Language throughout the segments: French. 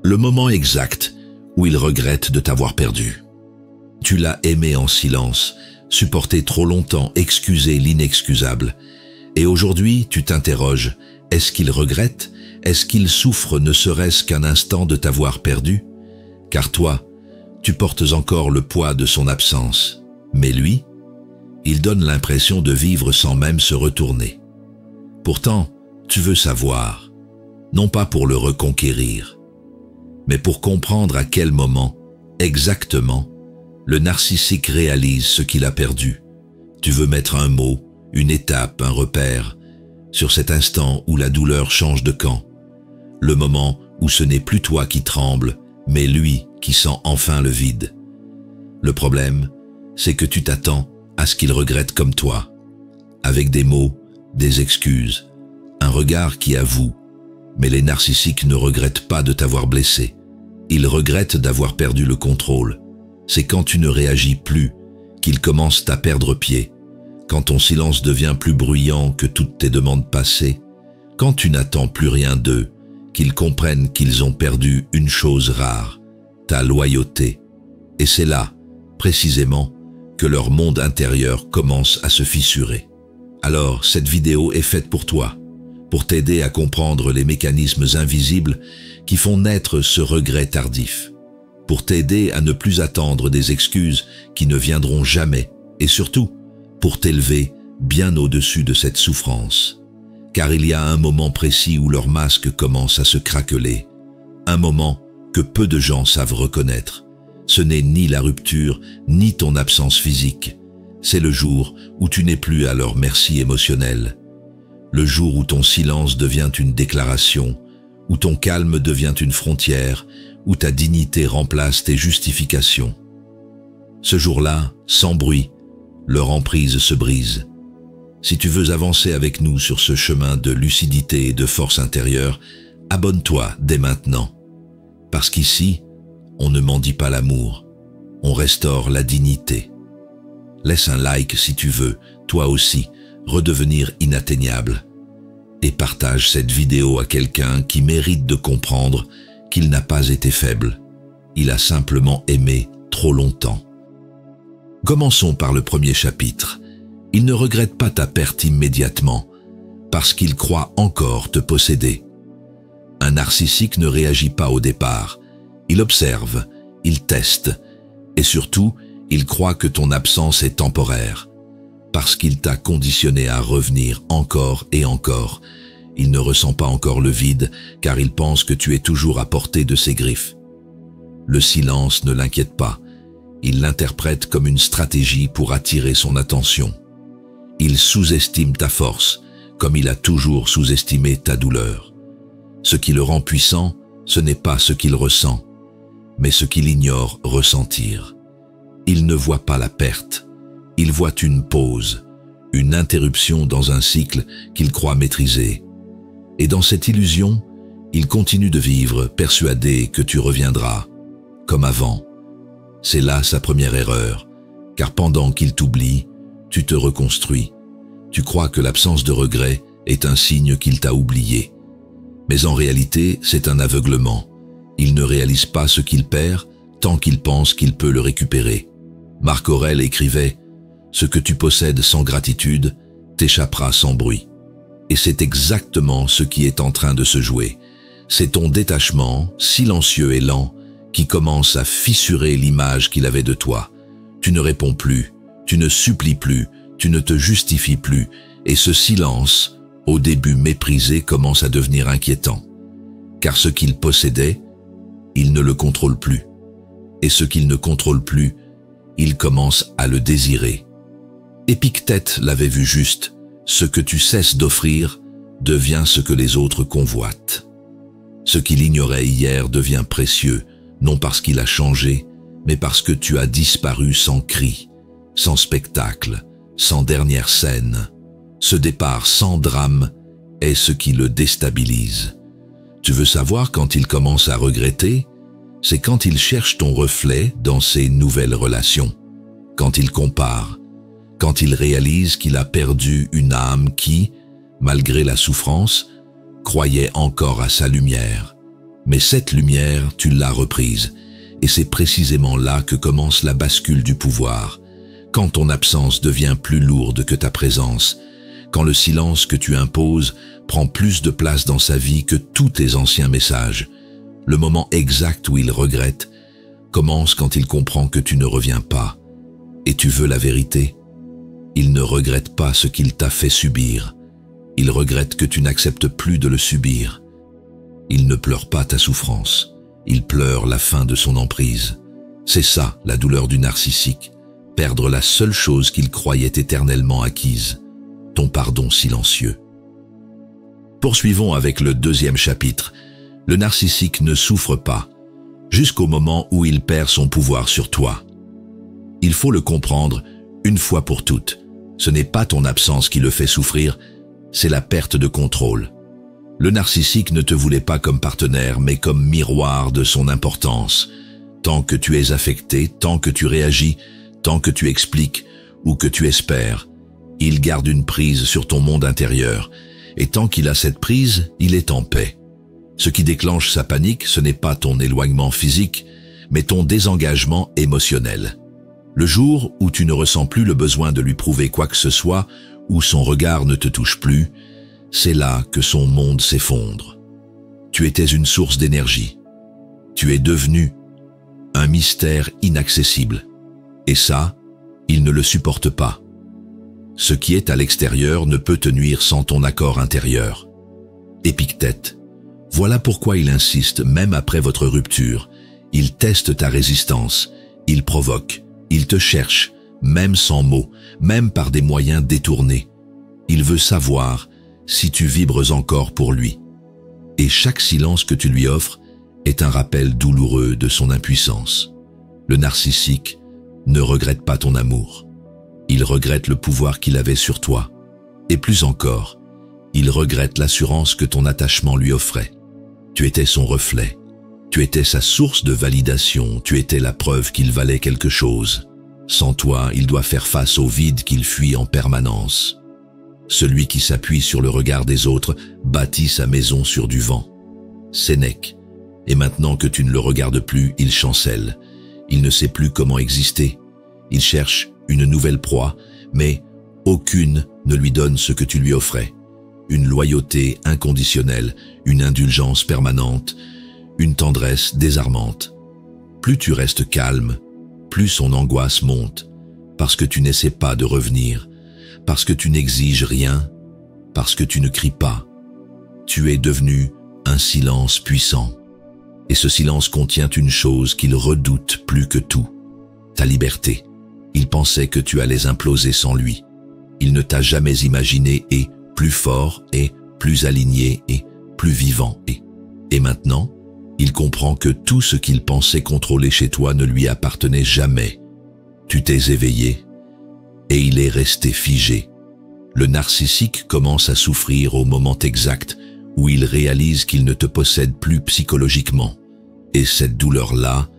le moment exact où il regrette de t'avoir perdu. Tu l'as aimé en silence, supporté trop longtemps, excusé l'inexcusable. Et aujourd'hui, tu t'interroges, est-ce qu'il regrette? Est-ce qu'il souffre ne serait-ce qu'un instant de t'avoir perdu? Car toi, tu portes encore le poids de son absence. Mais lui, il donne l'impression de vivre sans même se retourner. Pourtant, tu veux savoir, non pas pour le reconquérir, mais pour comprendre à quel moment, exactement, le narcissique réalise ce qu'il a perdu. Tu veux mettre un mot, une étape, un repère, sur cet instant où la douleur change de camp. Le moment où ce n'est plus toi qui tremble, mais lui qui sent enfin le vide. Le problème, c'est que tu t'attends à ce qu'il regrette comme toi, avec des mots, des excuses, un regard qui avoue. Mais les narcissiques ne regrettent pas de t'avoir blessé. Ils regrettent d'avoir perdu le contrôle. C'est quand tu ne réagis plus qu'ils commencent à perdre pied, quand ton silence devient plus bruyant que toutes tes demandes passées, quand tu n'attends plus rien d'eux, qu'ils comprennent qu'ils ont perdu une chose rare, ta loyauté. Et c'est là, précisément, que leur monde intérieur commence à se fissurer. Alors, cette vidéo est faite pour toi, pour t'aider à comprendre les mécanismes invisibles qui font naître ce regret tardif, pour t'aider à ne plus attendre des excuses qui ne viendront jamais, et surtout, pour t'élever bien au-dessus de cette souffrance. Car il y a un moment précis où leur masque commence à se craqueler, un moment que peu de gens savent reconnaître. Ce n'est ni la rupture, ni ton absence physique. C'est le jour où tu n'es plus à leur merci émotionnel. Le jour où ton silence devient une déclaration, où ton calme devient une frontière, où ta dignité remplace tes justifications. Ce jour-là, sans bruit, leur emprise se brise. Si tu veux avancer avec nous sur ce chemin de lucidité et de force intérieure, abonne-toi dès maintenant. Parce qu'ici, on ne mendie pas l'amour, on restaure la dignité. Laisse un like si tu veux, toi aussi, redevenir inatteignable. Et partage cette vidéo à quelqu'un qui mérite de comprendre qu'il n'a pas été faible. Il a simplement aimé trop longtemps. Commençons par le premier chapitre. Il ne regrette pas ta perte immédiatement, parce qu'il croit encore te posséder. Un narcissique ne réagit pas au départ. Il observe, il teste, et surtout, il croit que ton absence est temporaire. Parce qu'il t'a conditionné à revenir encore et encore. Il ne ressent pas encore le vide, car il pense que tu es toujours à portée de ses griffes. Le silence ne l'inquiète pas. Il l'interprète comme une stratégie pour attirer son attention. Il sous-estime ta force, comme il a toujours sous-estimé ta douleur. Ce qui le rend puissant, ce n'est pas ce qu'il ressent, mais ce qu'il ignore ressentir. Il ne voit pas la perte, il voit une pause, une interruption dans un cycle qu'il croit maîtriser. Et dans cette illusion, il continue de vivre, persuadé que tu reviendras, comme avant. C'est là sa première erreur, car pendant qu'il t'oublie, tu te reconstruis. Tu crois que l'absence de regret est un signe qu'il t'a oublié. Mais en réalité, c'est un aveuglement. Il ne réalise pas ce qu'il perd tant qu'il pense qu'il peut le récupérer. Marc Aurèle écrivait « Ce que tu possèdes sans gratitude t'échappera sans bruit ». Et c'est exactement ce qui est en train de se jouer. C'est ton détachement, silencieux et lent, qui commence à fissurer l'image qu'il avait de toi. Tu ne réponds plus, tu ne supplies plus, tu ne te justifies plus, et ce silence, au début méprisé, commence à devenir inquiétant. Car ce qu'il possédait, il ne le contrôle plus. Et ce qu'il ne contrôle plus, il commence à le désirer. Épictète l'avait vu juste, ce que tu cesses d'offrir devient ce que les autres convoitent. Ce qu'il ignorait hier devient précieux, non parce qu'il a changé, mais parce que tu as disparu sans cri, sans spectacle, sans dernière scène. Ce départ sans drame est ce qui le déstabilise. Tu veux savoir quand il commence à regretter? C'est quand il cherche ton reflet dans ses nouvelles relations, quand il compare, quand il réalise qu'il a perdu une âme qui, malgré la souffrance, croyait encore à sa lumière. Mais cette lumière, tu l'as reprise. Et c'est précisément là que commence la bascule du pouvoir. Quand ton absence devient plus lourde que ta présence, quand le silence que tu imposes prend plus de place dans sa vie que tous tes anciens messages, le moment exact où il regrette commence quand il comprend que tu ne reviens pas. Et tu veux la vérité? Il ne regrette pas ce qu'il t'a fait subir. Il regrette que tu n'acceptes plus de le subir. Il ne pleure pas ta souffrance. Il pleure la fin de son emprise. C'est ça, la douleur du narcissique. Perdre la seule chose qu'il croyait éternellement acquise. Ton pardon silencieux. Poursuivons avec le 2e chapitre. Le narcissique ne souffre pas, jusqu'au moment où il perd son pouvoir sur toi. Il faut le comprendre une fois pour toutes. Ce n'est pas ton absence qui le fait souffrir, c'est la perte de contrôle. Le narcissique ne te voulait pas comme partenaire, mais comme miroir de son importance. Tant que tu es affecté, tant que tu réagis, tant que tu expliques ou que tu espères, il garde une prise sur ton monde intérieur. Et tant qu'il a cette prise, il est en paix. Ce qui déclenche sa panique, ce n'est pas ton éloignement physique, mais ton désengagement émotionnel. Le jour où tu ne ressens plus le besoin de lui prouver quoi que ce soit, où son regard ne te touche plus, c'est là que son monde s'effondre. Tu étais une source d'énergie. Tu es devenu un mystère inaccessible. Et ça, il ne le supporte pas. Ce qui est à l'extérieur ne peut te nuire sans ton accord intérieur. Épictète. Voilà pourquoi il insiste, même après votre rupture. Il teste ta résistance, il provoque, il te cherche, même sans mots, même par des moyens détournés. Il veut savoir si tu vibres encore pour lui. Et chaque silence que tu lui offres est un rappel douloureux de son impuissance. Le narcissique ne regrette pas ton amour. Il regrette le pouvoir qu'il avait sur toi. Et plus encore, il regrette l'assurance que ton attachement lui offrait. Tu étais son reflet. Tu étais sa source de validation. Tu étais la preuve qu'il valait quelque chose. Sans toi, il doit faire face au vide qu'il fuit en permanence. Celui qui s'appuie sur le regard des autres bâtit sa maison sur du vent. Sénèque. Et maintenant que tu ne le regardes plus, il chancelle. Il ne sait plus comment exister. Il cherche une nouvelle proie, mais aucune ne lui donne ce que tu lui offrais. Une loyauté inconditionnelle, une indulgence permanente, une tendresse désarmante. Plus tu restes calme, plus son angoisse monte, parce que tu n'essaies pas de revenir, parce que tu n'exiges rien, parce que tu ne cries pas. Tu es devenu un silence puissant. Et ce silence contient une chose qu'il redoute plus que tout, ta liberté. Il pensait que tu allais imploser sans lui. Il ne t'a jamais imaginé et plus fort et plus aligné et plus vivant et maintenant, il comprend que tout ce qu'il pensait contrôler chez toi ne lui appartenait jamais. Tu t'es éveillé et il est resté figé. Le narcissique commence à souffrir au moment exact où il réalise qu'il ne te possède plus psychologiquement. Et cette douleur-là,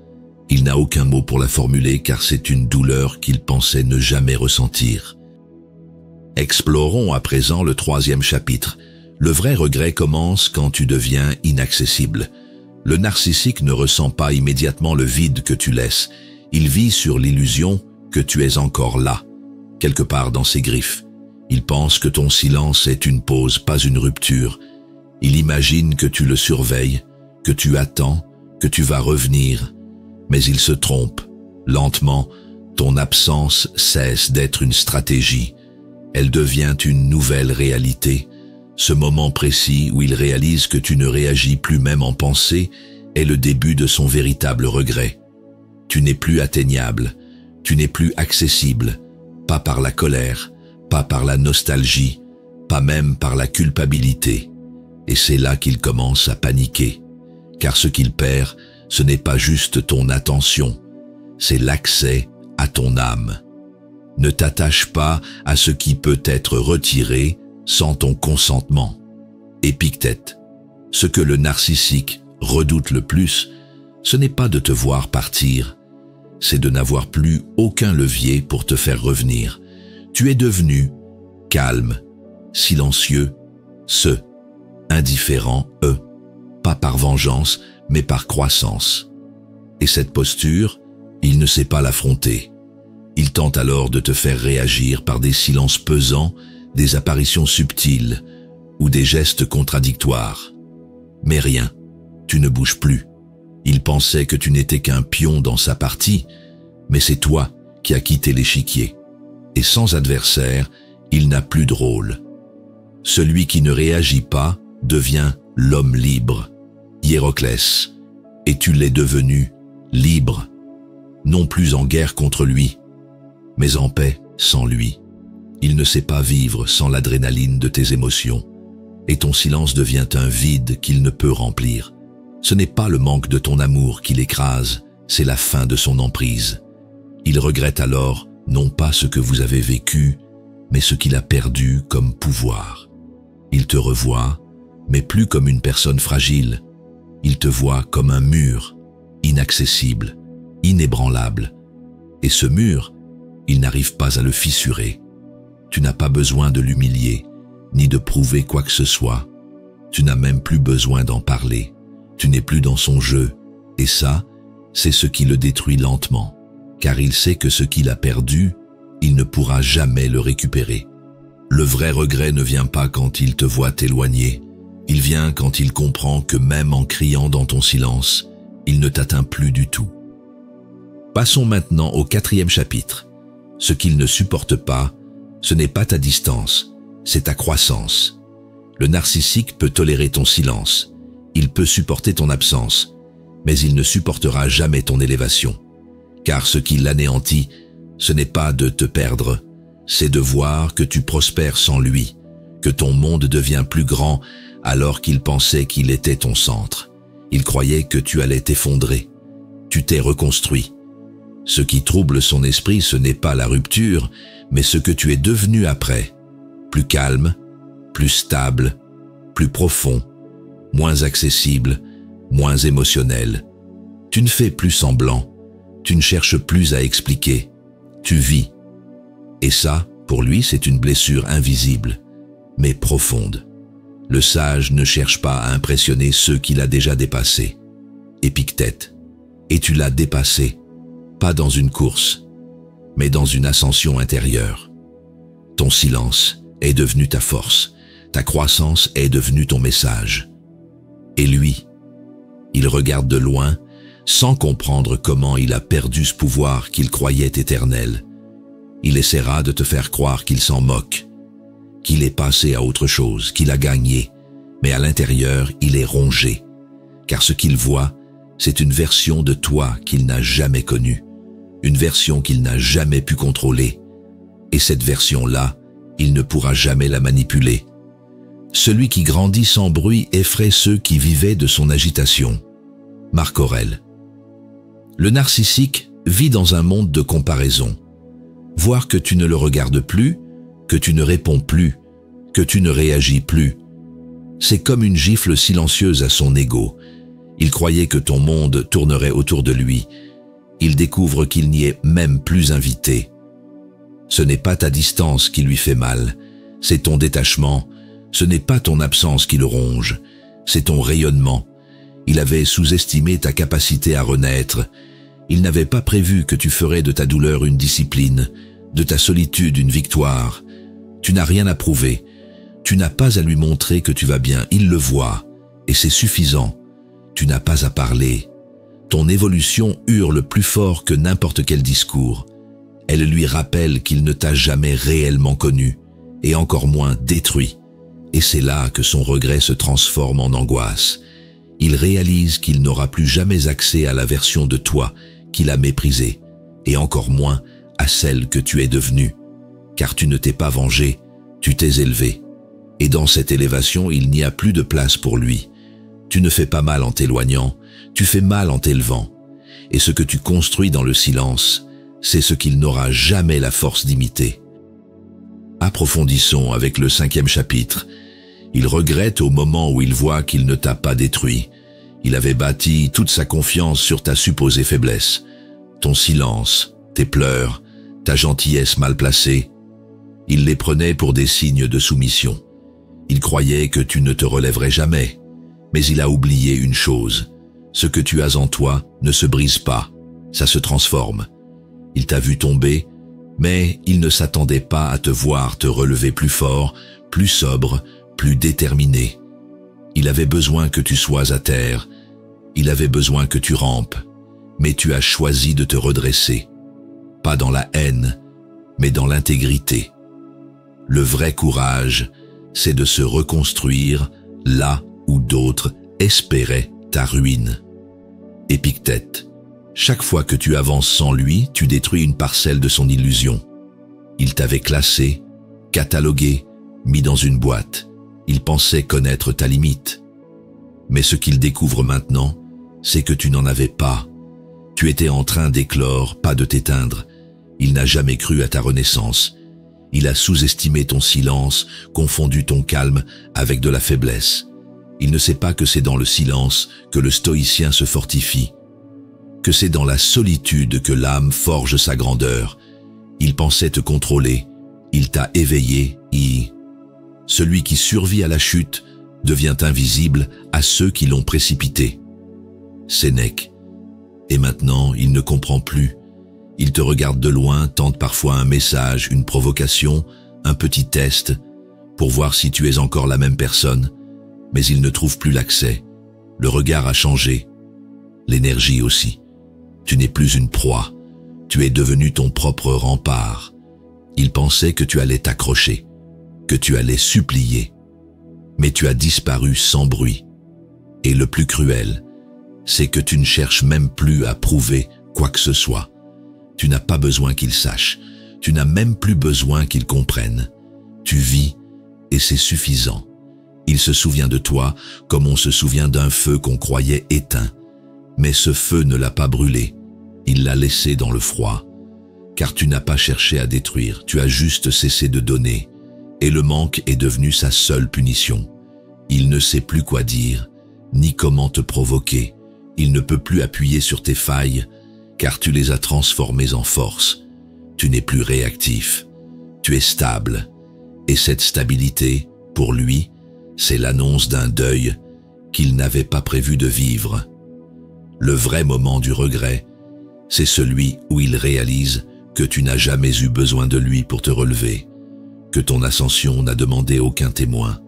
il n'a aucun mot pour la formuler car c'est une douleur qu'il pensait ne jamais ressentir. Explorons à présent le 3e chapitre. Le vrai regret commence quand tu deviens inaccessible. Le narcissique ne ressent pas immédiatement le vide que tu laisses. Il vit sur l'illusion que tu es encore là, quelque part dans ses griffes. Il pense que ton silence est une pause, pas une rupture. Il imagine que tu le surveilles, que tu attends, que tu vas revenir. Mais il se trompe. Lentement, ton absence cesse d'être une stratégie. Elle devient une nouvelle réalité. Ce moment précis où il réalise que tu ne réagis plus même en pensée est le début de son véritable regret. Tu n'es plus atteignable, tu n'es plus accessible, pas par la colère, pas par la nostalgie, pas même par la culpabilité. Et c'est là qu'il commence à paniquer. Car ce qu'il perd, ce n'est pas juste ton attention, c'est l'accès à ton âme. Ne t'attache pas à ce qui peut être retiré sans ton consentement. Épictète. Ce que le narcissique redoute le plus, ce n'est pas de te voir partir, c'est de n'avoir plus aucun levier pour te faire revenir. Tu es devenu calme, silencieux, indifférent, pas par vengeance, mais par croissance. Et cette posture, il ne sait pas l'affronter. Il tente alors de te faire réagir par des silences pesants, des apparitions subtiles ou des gestes contradictoires. Mais rien, tu ne bouges plus. Il pensait que tu n'étais qu'un pion dans sa partie, mais c'est toi qui as quitté l'échiquier. Et sans adversaire, il n'a plus de rôle. Celui qui ne réagit pas devient l'homme libre. Hiéroclès, et tu l'es devenu libre, non plus en guerre contre lui, mais en paix sans lui. Il ne sait pas vivre sans l'adrénaline de tes émotions, et ton silence devient un vide qu'il ne peut remplir. Ce n'est pas le manque de ton amour qui l'écrase, c'est la fin de son emprise. Il regrette alors non pas ce que vous avez vécu, mais ce qu'il a perdu comme pouvoir. Il te revoit, mais plus comme une personne fragile. Il te voit comme un mur, inaccessible, inébranlable. Et ce mur, il n'arrive pas à le fissurer. Tu n'as pas besoin de l'humilier, ni de prouver quoi que ce soit. Tu n'as même plus besoin d'en parler. Tu n'es plus dans son jeu, et ça, c'est ce qui le détruit lentement, car il sait que ce qu'il a perdu, il ne pourra jamais le récupérer. Le vrai regret ne vient pas quand il te voit t'éloigner, il vient quand il comprend que même en criant dans ton silence, il ne t'atteint plus du tout. Passons maintenant au 4e chapitre. Ce qu'il ne supporte pas, ce n'est pas ta distance, c'est ta croissance. Le narcissique peut tolérer ton silence, il peut supporter ton absence, mais il ne supportera jamais ton élévation. Car ce qui l'anéantit, ce n'est pas de te perdre, c'est de voir que tu prospères sans lui, que ton monde devient plus grand alors qu'il pensait qu'il était ton centre. Il croyait que tu allais t'effondrer. Tu t'es reconstruit. Ce qui trouble son esprit, ce n'est pas la rupture, mais ce que tu es devenu après. Plus calme, plus stable, plus profond, moins accessible, moins émotionnel. Tu ne fais plus semblant, tu ne cherches plus à expliquer, tu vis. Et ça, pour lui, c'est une blessure invisible, mais profonde. Le sage ne cherche pas à impressionner ceux qu'il a déjà dépassés. Épictète. Et tu l'as dépassé, pas dans une course, mais dans une ascension intérieure. Ton silence est devenu ta force, ta croissance est devenue ton message. Et lui, il regarde de loin, sans comprendre comment il a perdu ce pouvoir qu'il croyait éternel. Il essaiera de te faire croire qu'il s'en moque, qu'il est passé à autre chose, qu'il a gagné, mais à l'intérieur, il est rongé, car ce qu'il voit, c'est une version de toi qu'il n'a jamais connue, une version qu'il n'a jamais pu contrôler, et cette version-là, il ne pourra jamais la manipuler. Celui qui grandit sans bruit effraie ceux qui vivaient de son agitation. Marc Aurèle. Le narcissique vit dans un monde de comparaison. Voir que tu ne le regardes plus, que tu ne réponds plus, que tu ne réagis plus. C'est comme une gifle silencieuse à son ego. Il croyait que ton monde tournerait autour de lui. Il découvre qu'il n'y est même plus invité. Ce n'est pas ta distance qui lui fait mal, c'est ton détachement. Ce n'est pas ton absence qui le ronge, c'est ton rayonnement. Il avait sous-estimé ta capacité à renaître. Il n'avait pas prévu que tu ferais de ta douleur une discipline, de ta solitude une victoire. Tu n'as rien à prouver. Tu n'as pas à lui montrer que tu vas bien. Il le voit, et c'est suffisant. Tu n'as pas à parler. Ton évolution hurle plus fort que n'importe quel discours. Elle lui rappelle qu'il ne t'a jamais réellement connu, et encore moins détruit. Et c'est là que son regret se transforme en angoisse. Il réalise qu'il n'aura plus jamais accès à la version de toi qu'il a méprisée, et encore moins à celle que tu es devenue. Car tu ne t'es pas vengé, tu t'es élevé. Et dans cette élévation, il n'y a plus de place pour lui. Tu ne fais pas mal en t'éloignant, tu fais mal en t'élevant. Et ce que tu construis dans le silence, c'est ce qu'il n'aura jamais la force d'imiter. Approfondissons avec le 5e chapitre. Il regrette au moment où il voit qu'il ne t'a pas détruit. Il avait bâti toute sa confiance sur ta supposée faiblesse. Ton silence, tes pleurs, ta gentillesse mal placée. Il les prenait pour des signes de soumission. Il croyait que tu ne te relèverais jamais. Mais il a oublié une chose. Ce que tu as en toi ne se brise pas, ça se transforme. Il t'a vu tomber, mais il ne s'attendait pas à te voir te relever plus fort, plus sobre, plus déterminé. Il avait besoin que tu sois à terre, il avait besoin que tu rampes, mais tu as choisi de te redresser. Pas dans la haine, mais dans l'intégrité. Le vrai courage, c'est de se reconstruire là où d'autres espéraient ta ruine. Épictète. Chaque fois que tu avances sans lui, tu détruis une parcelle de son illusion. Il t'avait classé, catalogué, mis dans une boîte. Il pensait connaître ta limite. Mais ce qu'il découvre maintenant, c'est que tu n'en avais pas. Tu étais en train d'éclore, pas de t'éteindre. Il n'a jamais cru à ta renaissance. Il a sous-estimé ton silence, confondu ton calme avec de la faiblesse. Il ne sait pas que c'est dans le silence que le stoïcien se fortifie, que c'est dans la solitude que l'âme forge sa grandeur. Il pensait te contrôler, il t'a éveillé, celui qui survit à la chute devient invisible à ceux qui l'ont précipité. Sénèque. Et maintenant, il ne comprend plus. Il te regarde de loin, tente parfois un message, une provocation, un petit test, pour voir si tu es encore la même personne, mais il ne trouve plus l'accès. Le regard a changé, l'énergie aussi. Tu n'es plus une proie, tu es devenu ton propre rempart. Il pensait que tu allais t'accrocher, que tu allais supplier, mais tu as disparu sans bruit. Et le plus cruel, c'est que tu ne cherches même plus à prouver quoi que ce soit. Tu n'as pas besoin qu'il sache, tu n'as même plus besoin qu'il comprenne. Tu vis et c'est suffisant. Il se souvient de toi comme on se souvient d'un feu qu'on croyait éteint. Mais ce feu ne l'a pas brûlé, il l'a laissé dans le froid. Car tu n'as pas cherché à détruire, tu as juste cessé de donner. Et le manque est devenu sa seule punition. Il ne sait plus quoi dire, ni comment te provoquer. Il ne peut plus appuyer sur tes failles, car tu les as transformées en force. Tu n'es plus réactif, tu es stable. Et cette stabilité, pour lui, c'est l'annonce d'un deuil qu'il n'avait pas prévu de vivre. Le vrai moment du regret, c'est celui où il réalise que tu n'as jamais eu besoin de lui pour te relever, que ton ascension n'a demandé aucun témoin,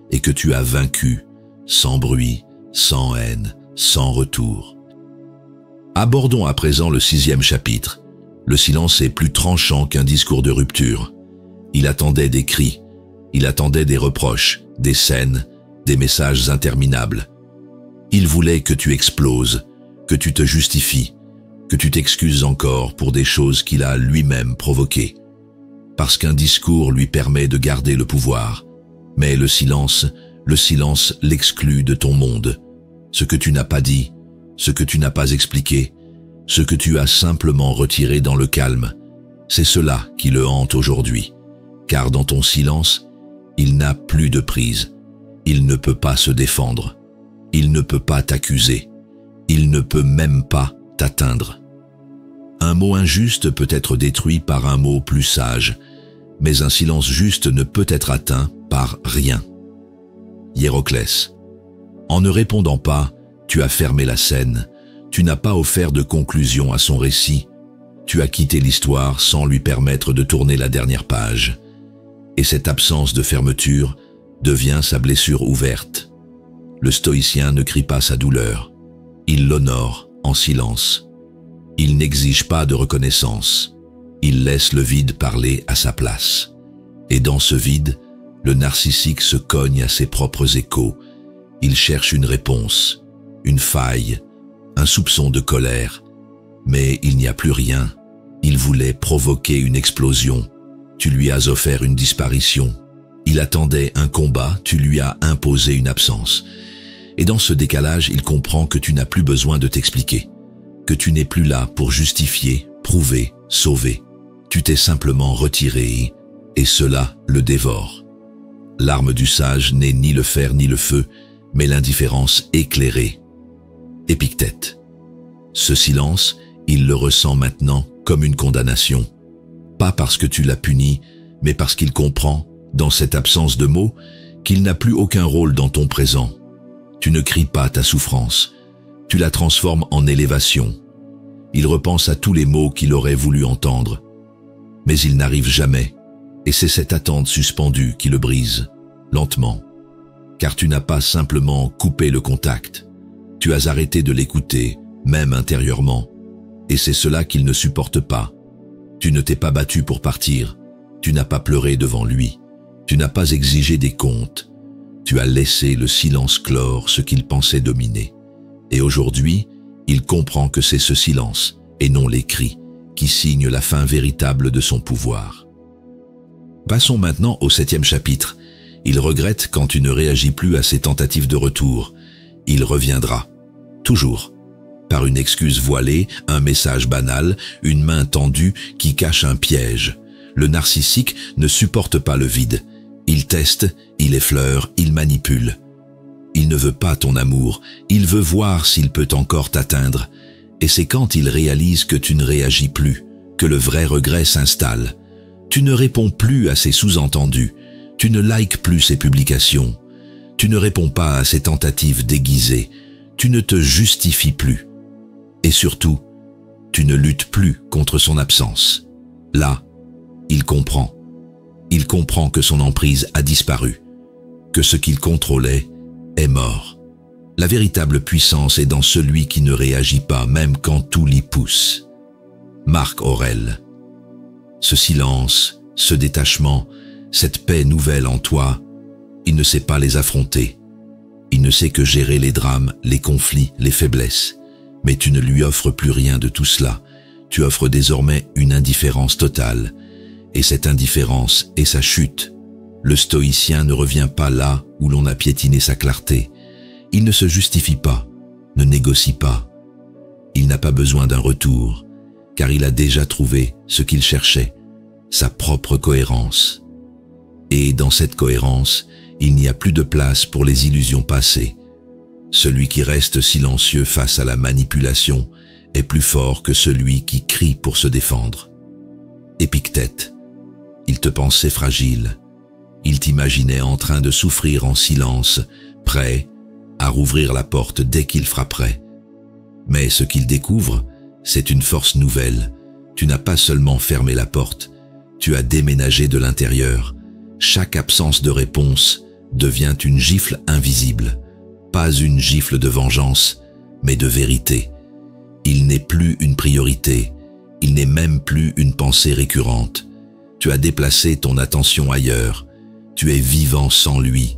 et que tu as vaincu, sans bruit, sans haine, sans retour. Abordons à présent le 6e chapitre. Le silence est plus tranchant qu'un discours de rupture. Il attendait des cris, il attendait des reproches, des scènes, des messages interminables. Il voulait que tu exploses, que tu te justifies, que tu t'excuses encore pour des choses qu'il a lui-même provoquées. Parce qu'un discours lui permet de garder le pouvoir. Mais le silence l'exclut de ton monde. Ce que tu n'as pas dit, ce que tu n'as pas expliqué, ce que tu as simplement retiré dans le calme, c'est cela qui le hante aujourd'hui. Car dans ton silence, il n'a plus de prise. Il ne peut pas se défendre. Il ne peut pas t'accuser. Il ne peut même pas t'atteindre. Un mot injuste peut être détruit par un mot plus sage, mais un silence juste ne peut être atteint par rien. Hiéroclès. En ne répondant pas, tu as fermé la scène, tu n'as pas offert de conclusion à son récit, tu as quitté l'histoire sans lui permettre de tourner la dernière page. Et cette absence de fermeture devient sa blessure ouverte. Le stoïcien ne crie pas sa douleur, il l'honore en silence. Il n'exige pas de reconnaissance, il laisse le vide parler à sa place. Et dans ce vide, le narcissique se cogne à ses propres échos. Il cherche une réponse, une faille, un soupçon de colère. Mais il n'y a plus rien. Il voulait provoquer une explosion. Tu lui as offert une disparition. Il attendait un combat, tu lui as imposé une absence. Et dans ce décalage, il comprend que tu n'as plus besoin de t'expliquer, que tu n'es plus là pour justifier, prouver, sauver. Tu t'es simplement retiré, et cela le dévore. L'arme du sage n'est ni le fer ni le feu, mais l'indifférence éclairée. Épictète. Ce silence, il le ressent maintenant comme une condamnation. Pas parce que tu l'as puni, mais parce qu'il comprend, dans cette absence de mots, qu'il n'a plus aucun rôle dans ton présent. Tu ne cries pas ta souffrance, Tu la transformes en élévation. Il repense à tous les mots qu'il aurait voulu entendre. Mais ils n'arrivent jamais, et c'est cette attente suspendue qui le brise, lentement. Car tu n'as pas simplement coupé le contact. Tu as arrêté de l'écouter, même intérieurement. Et c'est cela qu'il ne supporte pas. Tu ne t'es pas battu pour partir. Tu n'as pas pleuré devant lui. Tu n'as pas exigé des comptes. Tu as laissé le silence clore ce qu'il pensait dominer. Et aujourd'hui, il comprend que c'est ce silence, et non les cris, qui signent la fin véritable de son pouvoir. Passons maintenant au 7e chapitre. Il regrette quand tu ne réagis plus à ses tentatives de retour. Il reviendra. Toujours. Par une excuse voilée, un message banal, une main tendue qui cache un piège. Le narcissique ne supporte pas le vide. Il teste, il effleure, il manipule. Il ne veut pas ton amour, il veut voir s'il peut encore t'atteindre. Et c'est quand il réalise que tu ne réagis plus, que le vrai regret s'installe. Tu ne réponds plus à ses sous-entendus, tu ne likes plus ses publications, tu ne réponds pas à ses tentatives déguisées, tu ne te justifies plus. Et surtout, tu ne luttes plus contre son absence. Là, il comprend. Il comprend que son emprise a disparu, que ce qu'il contrôlait est mort. La véritable puissance est dans celui qui ne réagit pas, même quand tout l'y pousse. Marc Aurèle. Ce silence, ce détachement, cette paix nouvelle en toi, il ne sait pas les affronter. Il ne sait que gérer les drames, les conflits, les faiblesses. Mais tu ne lui offres plus rien de tout cela. Tu offres désormais une indifférence totale. Et cette indifférence est sa chute. Le stoïcien ne revient pas là où l'on a piétiné sa clarté. Il ne se justifie pas, ne négocie pas. Il n'a pas besoin d'un retour, car il a déjà trouvé ce qu'il cherchait, sa propre cohérence. Et dans cette cohérence, il n'y a plus de place pour les illusions passées. Celui qui reste silencieux face à la manipulation est plus fort que celui qui crie pour se défendre. Épictète. Il te pensait fragile. Il t'imaginait en train de souffrir en silence, prêt à rouvrir la porte dès qu'il frapperait. Mais ce qu'il découvre, c'est une force nouvelle. Tu n'as pas seulement fermé la porte, tu as déménagé de l'intérieur. Chaque absence de réponse devient une gifle invisible. Pas une gifle de vengeance, mais de vérité. Il n'est plus une priorité, il n'est même plus une pensée récurrente. Tu as déplacé ton attention ailleurs, tu es vivant sans lui.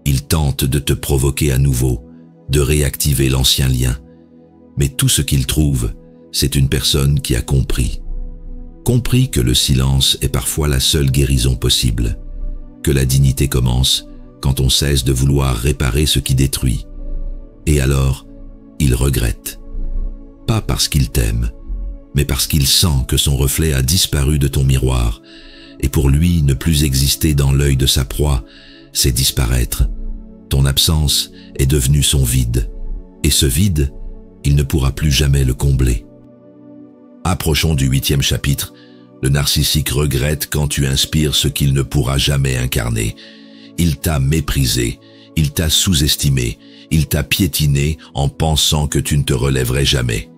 Il tente de te provoquer à nouveau, de réactiver l'ancien lien. Mais tout ce qu'il trouve, c'est une personne qui a compris. Compris que le silence est parfois la seule guérison possible, que la dignité commence quand on cesse de vouloir réparer ce qui détruit. Et alors, il regrette. Pas parce qu'il t'aime, mais parce qu'il sent que son reflet a disparu de ton miroir, et pour lui, ne plus exister dans l'œil de sa proie, c'est disparaître. Ton absence est devenue son vide, et ce vide, il ne pourra plus jamais le combler. Approchons du 8e chapitre. Le narcissique regrette quand tu inspires ce qu'il ne pourra jamais incarner. Il t'a méprisé, il t'a sous-estimé, il t'a piétiné en pensant que tu ne te relèverais jamais.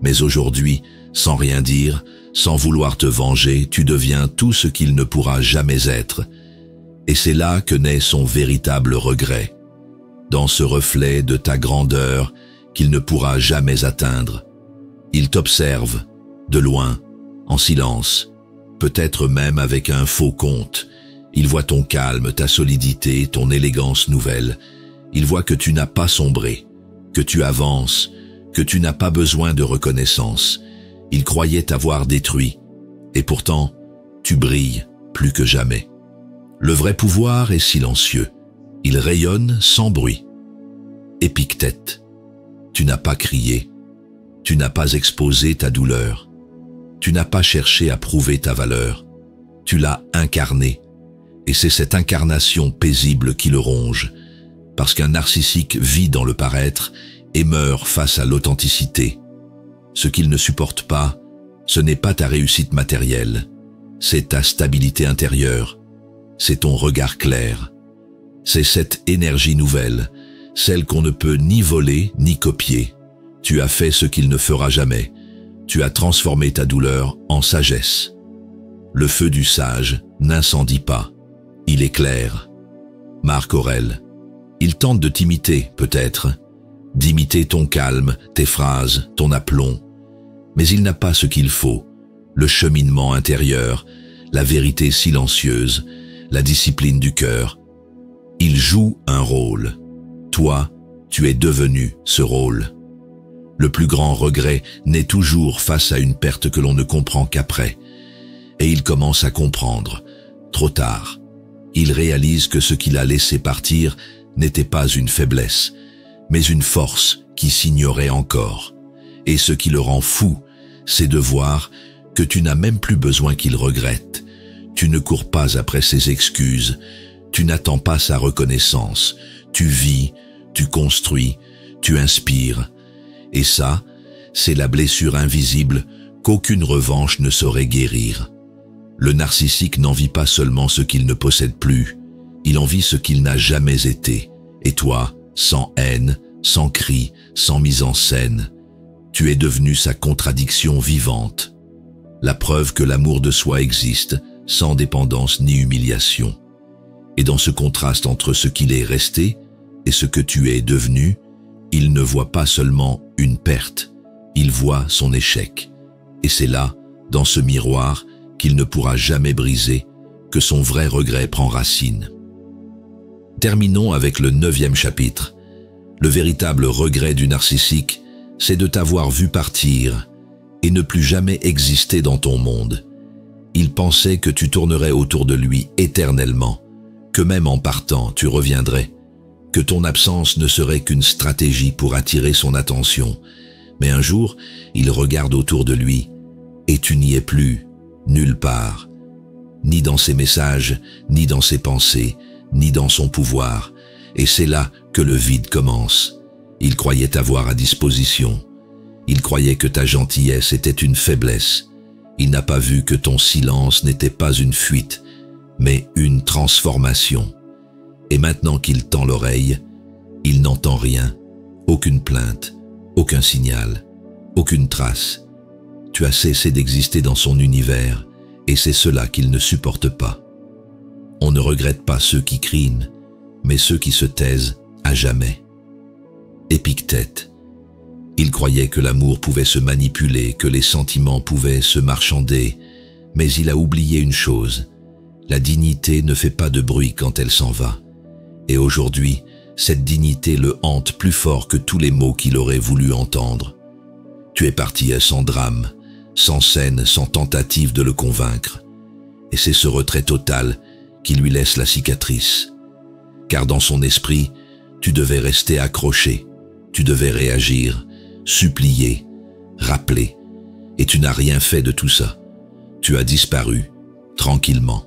Mais aujourd'hui, sans rien dire, sans vouloir te venger, tu deviens tout ce qu'il ne pourra jamais être. Et c'est là que naît son véritable regret, dans ce reflet de ta grandeur qu'il ne pourra jamais atteindre. Il t'observe, de loin, en silence, peut-être même avec un faux compte. Il voit ton calme, ta solidité, ton élégance nouvelle. Il voit que tu n'as pas sombré, que tu avances, que tu n'as pas besoin de reconnaissance. Il croyait t'avoir détruit, et pourtant, tu brilles plus que jamais. Le vrai pouvoir est silencieux. Il rayonne sans bruit. Épictète. Tu n'as pas crié. Tu n'as pas exposé ta douleur. Tu n'as pas cherché à prouver ta valeur. Tu l'as incarné. Et c'est cette incarnation paisible qui le ronge, parce qu'un narcissique vit dans le paraître et meurt face à l'authenticité. Ce qu'il ne supporte pas, ce n'est pas ta réussite matérielle, c'est ta stabilité intérieure, c'est ton regard clair, c'est cette énergie nouvelle, celle qu'on ne peut ni voler ni copier, Tu as fait ce qu'il ne fera jamais. Tu as transformé ta douleur en sagesse. Le feu du sage n'incendie pas. Il éclaire. Marc Aurèle. Il tente de t'imiter, peut-être, d'imiter ton calme, tes phrases, ton aplomb. Mais il n'a pas ce qu'il faut, le cheminement intérieur, la vérité silencieuse, la discipline du cœur. Il joue un rôle. Toi, tu es devenu ce rôle. Le plus grand regret naît toujours face à une perte que l'on ne comprend qu'après. Et il commence à comprendre, trop tard. Il réalise que ce qu'il a laissé partir n'était pas une faiblesse, mais une force qui s'ignorait encore. Et ce qui le rend fou, c'est de voir que tu n'as même plus besoin qu'il regrette. Tu ne cours pas après ses excuses, tu n'attends pas sa reconnaissance. Tu vis, tu construis, tu inspires. Et ça, c'est la blessure invisible qu'aucune revanche ne saurait guérir. Le narcissique n'envie pas seulement ce qu'il ne possède plus, il envie ce qu'il n'a jamais été. Et toi, sans haine, sans cri, sans mise en scène, tu es devenu sa contradiction vivante. La preuve que l'amour de soi existe, sans dépendance ni humiliation. Et dans ce contraste entre ce qu'il est resté et ce que tu es devenu, il ne voit pas seulement une perte, il voit son échec. Et c'est là, dans ce miroir, qu'il ne pourra jamais briser, que son vrai regret prend racine. Terminons avec le 9e chapitre. Le véritable regret du narcissique, c'est de t'avoir vu partir et ne plus jamais exister dans ton monde. Il pensait que tu tournerais autour de lui éternellement, que même en partant, tu reviendrais, que ton absence ne serait qu'une stratégie pour attirer son attention. Mais un jour, il regarde autour de lui et tu n'y es plus, nulle part, ni dans ses messages, ni dans ses pensées, ni dans son pouvoir. Et c'est là que le vide commence. Il croyait t'avoir à disposition. Il croyait que ta gentillesse était une faiblesse. Il n'a pas vu que ton silence n'était pas une fuite, mais une transformation. Et maintenant qu'il tend l'oreille, il n'entend rien, aucune plainte, aucun signal, aucune trace. Tu as cessé d'exister dans son univers, et c'est cela qu'il ne supporte pas. On ne regrette pas ceux qui crient, mais ceux qui se taisent à jamais. Épictète. Il croyait que l'amour pouvait se manipuler, que les sentiments pouvaient se marchander, mais il a oublié une chose. La dignité ne fait pas de bruit quand elle s'en va. Et aujourd'hui, cette dignité le hante plus fort que tous les mots qu'il aurait voulu entendre. Tu es parti sans drame, sans scène, sans tentative de le convaincre. Et c'est ce retrait total qui lui laisse la cicatrice. Car dans son esprit, tu devais rester accroché, tu devais réagir, supplier, rappeler. Et tu n'as rien fait de tout ça. Tu as disparu, tranquillement,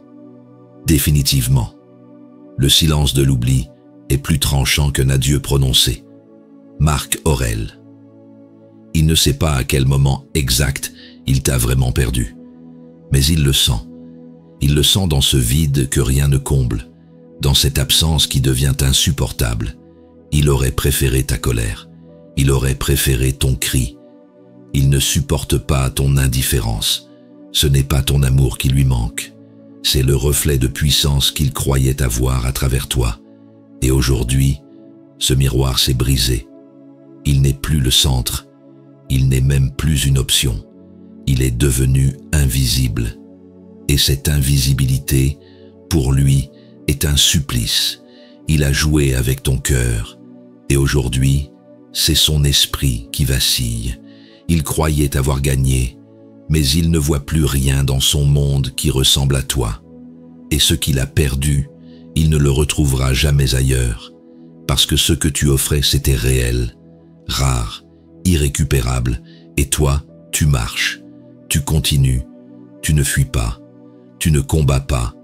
définitivement. Le silence de l'oubli est plus tranchant qu'un adieu prononcé. Marc Aurèle. Il ne sait pas à quel moment exact il t'a vraiment perdu. Mais il le sent. Il le sent dans ce vide que rien ne comble, dans cette absence qui devient insupportable. Il aurait préféré ta colère. Il aurait préféré ton cri. Il ne supporte pas ton indifférence. Ce n'est pas ton amour qui lui manque. C'est le reflet de puissance qu'il croyait avoir à travers toi. Et aujourd'hui, ce miroir s'est brisé. Il n'est plus le centre. Il n'est même plus une option. Il est devenu invisible. Et cette invisibilité, pour lui, est un supplice. Il a joué avec ton cœur. Et aujourd'hui, c'est son esprit qui vacille. Il croyait avoir gagné, mais il ne voit plus rien dans son monde qui ressemble à toi. Et ce qu'il a perdu, il ne le retrouvera jamais ailleurs, parce que ce que tu offrais, c'était réel, rare, irrécupérable, et toi, tu marches, tu continues, tu ne fuis pas, tu ne combats pas,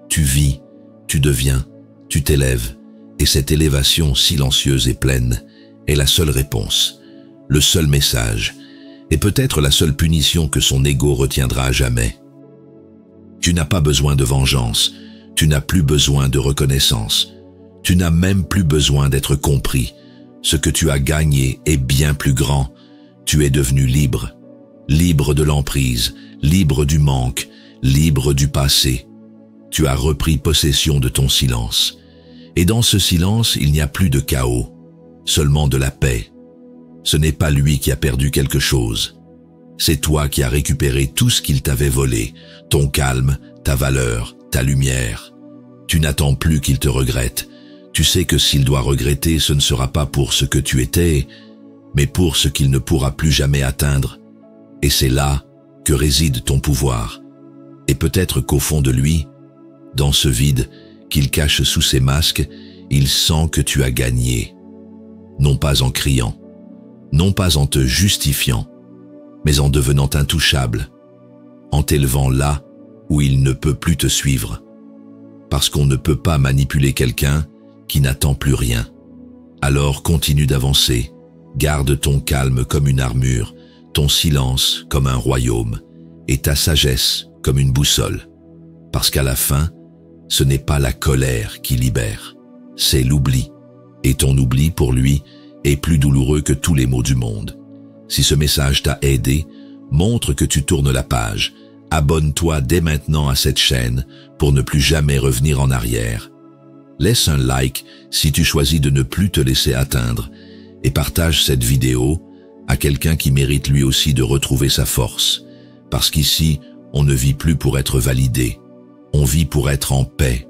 tu vis, tu deviens, tu t'élèves, et cette élévation silencieuse et pleine est la seule réponse, le seul message, et peut-être la seule punition que son ego retiendra à jamais. Tu n'as pas besoin de vengeance, tu n'as plus besoin de reconnaissance, tu n'as même plus besoin d'être compris. Ce que tu as gagné est bien plus grand, Tu es devenu libre, libre de l'emprise, libre du manque, libre du passé. Tu as repris possession de ton silence. Et dans ce silence, il n'y a plus de chaos, seulement de la paix. Ce n'est pas lui qui a perdu quelque chose. C'est toi qui as récupéré tout ce qu'il t'avait volé, ton calme, ta valeur, ta lumière. Tu n'attends plus qu'il te regrette. Tu sais que s'il doit regretter, ce ne sera pas pour ce que tu étais, mais pour ce qu'il ne pourra plus jamais atteindre. Et c'est là que réside ton pouvoir. Et peut-être qu'au fond de lui, dans ce vide qu'il cache sous ses masques, il sent que tu as gagné. Non pas en criant, non pas en te justifiant, mais en devenant intouchable, en t'élevant là où il ne peut plus te suivre. Parce qu'on ne peut pas manipuler quelqu'un qui n'attend plus rien. Alors continue d'avancer, garde ton calme comme une armure, ton silence comme un royaume, et ta sagesse comme une boussole. Parce qu'à la fin, ce n'est pas la colère qui libère, c'est l'oubli. Et ton oubli, pour lui, est plus douloureux que tous les maux du monde. Si ce message t'a aidé, montre que tu tournes la page. Abonne-toi dès maintenant à cette chaîne pour ne plus jamais revenir en arrière. Laisse un like si tu choisis de ne plus te laisser atteindre et partage cette vidéo à quelqu'un qui mérite lui aussi de retrouver sa force. Parce qu'ici, on ne vit plus pour être validé, on vit pour être en paix.